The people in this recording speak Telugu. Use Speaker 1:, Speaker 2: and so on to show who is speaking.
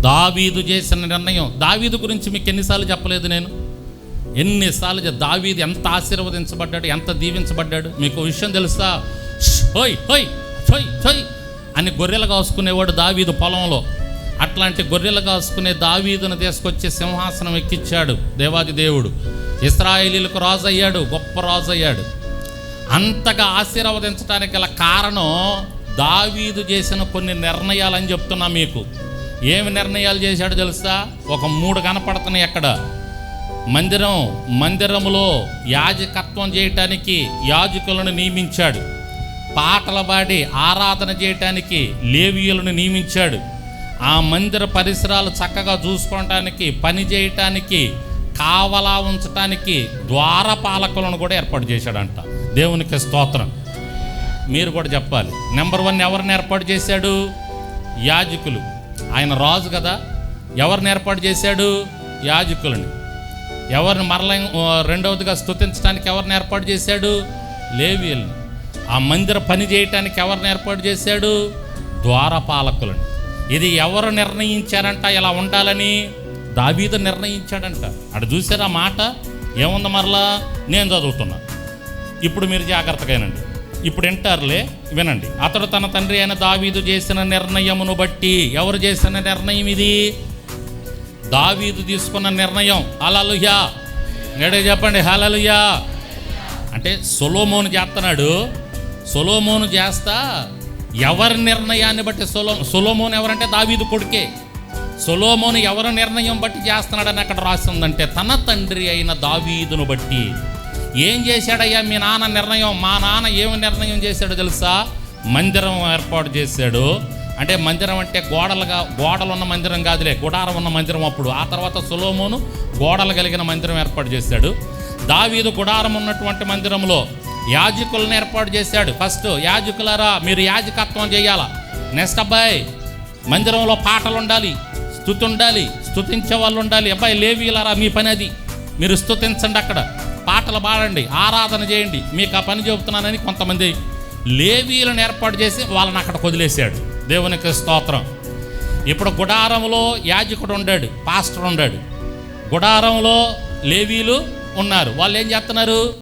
Speaker 1: దావీదు చేసిన నిర్ణయం. దావీదు గురించి మీకు ఎన్నిసార్లు చెప్పలేదు నేను? ఎన్నిసార్లు దావీదు ఎంత ఆశీర్వదించబడ్డాడు, ఎంత దీవించబడ్డాడు. మీకు విషయం తెలుసా? హోయ్ హోయ్ హోయ్ హోయ్ అని గొర్రెలు కాసుకునేవాడు దావీదు పొలంలో. అట్లాంటి గొర్రెలు కాసుకునే దావీదును తీసుకొచ్చి సింహాసనం ఎక్కించాడు దేవాది దేవుడు. ఇశ్రాయేలీలకు రాజు అయ్యాడు, గొప్ప రాజు అయ్యాడు. అంతగా ఆశీర్వదించడానికి గల కారణం దావీదు చేసిన కొన్ని నిర్ణయాలని చెప్తున్నా మీకు. ఏమి నిర్ణయాలు చేశాడు తెలుసా? ఒక 3 కనపడుతున్నాయి అక్కడ. మందిరములో యాజకత్వం చేయటానికి యాజకులను నియమించాడు. పాటలు పాడి ఆరాధన చేయటానికి లేవీయులను నియమించాడు. ఆ మందిర పరిసరాలు చక్కగా చూసుకోవటానికి, పని చేయటానికి, కావలా ఉంచటానికి ద్వారపాలకులను కూడా ఏర్పాటు చేశాడంట. దేవునికి స్తోత్రం. మీరు కూడా చెప్పాలి. నెంబర్ 1 ఎవరిని ఏర్పాటు చేశాడు? యాజకులు. ఆయన రాజు కదా, ఎవరిని ఏర్పాటు చేశాడు? యాజకులని. ఎవరిని మరల రెండవదిగా స్తుతించడానికి ఎవరిని ఏర్పాటు చేశాడు? లేవీయుల్ని. ఆ మందిర పని చేయటానికి ఎవరిని ఏర్పాటు చేశాడు? ద్వారపాలకులని. ఇది ఎవరు నిర్ణయించారంట ఇలా ఉండాలని? దావీదు నిర్ణయించాడంట. అటు చూసారా మాట ఏముంది? మరలా నేను చదువుతున్నా, ఇప్పుడు మీరు జాగ్రత్తగా వినండి. ఇప్పుడు వింటారులే, వినండి. అతడు తన తండ్రి అయిన దావీదు చేసిన నిర్ణయమును బట్టి. ఎవరు చేసిన నిర్ణయం ఇది? దావీదు తీసుకున్న నిర్ణయం. హల్లెలూయా. నేడే చెప్పండి హల్లెలూయా. అంటే సొలొమోను చేస్తున్నాడు. సొలొమోను చేస్తా ఎవరి నిర్ణయాన్ని బట్టి? సొలొమోను ఎవరంటే దావీదు కొడుకే. సొలొమోను ఎవరి నిర్ణయం బట్టి చేస్తున్నాడని అక్కడ రాసి ఉందంటే తన తండ్రి అయిన దావీదును బట్టి. ఏం చేశాడయ్యా మీ నాన్న నిర్ణయం? మా నాన్న ఏమి నిర్ణయం చేశాడో తెలుసా? మందిరం ఏర్పాటు చేశాడు. అంటే మందిరం అంటే గోడలు ఉన్న మందిరం కాదులే, గుడారం ఉన్న మందిరం అప్పుడు. ఆ తర్వాత సొలొమోను గోడలు కలిగిన మందిరం ఏర్పాటు చేశాడు. దావీదు గుడారం ఉన్నటువంటి మందిరంలో యాజకులను ఏర్పాటు చేశాడు. ఫస్ట్ యాజకులారా మీరు యాజకత్వం చేయాలా. నెక్స్ట్ అబ్బాయి మందిరంలో పాటలు ఉండాలి, స్తుతి ఉండాలి, స్తుతించే వాళ్ళు ఉండాలి. అబ్బాయి లేవీయులారా మీ పని అది, మీరు స్తుతించండి, అక్కడ పాటలు పాడండి, ఆరాధన చేయండి, మీకు ఆ పని చెబుతున్నానని కొంతమంది లేవీయులను ఏర్పాటు చేసి వాళ్ళని అక్కడ వదిలేశాడు. దేవునికి స్తోత్రం. ఇప్పుడు గుడారంలో యాజకుడు ఉండాడు, పాస్టర్ ఉండాడు. గుడారంలో లేవీయులు ఉన్నారు. వాళ్ళు ఏం చేస్తున్నారు?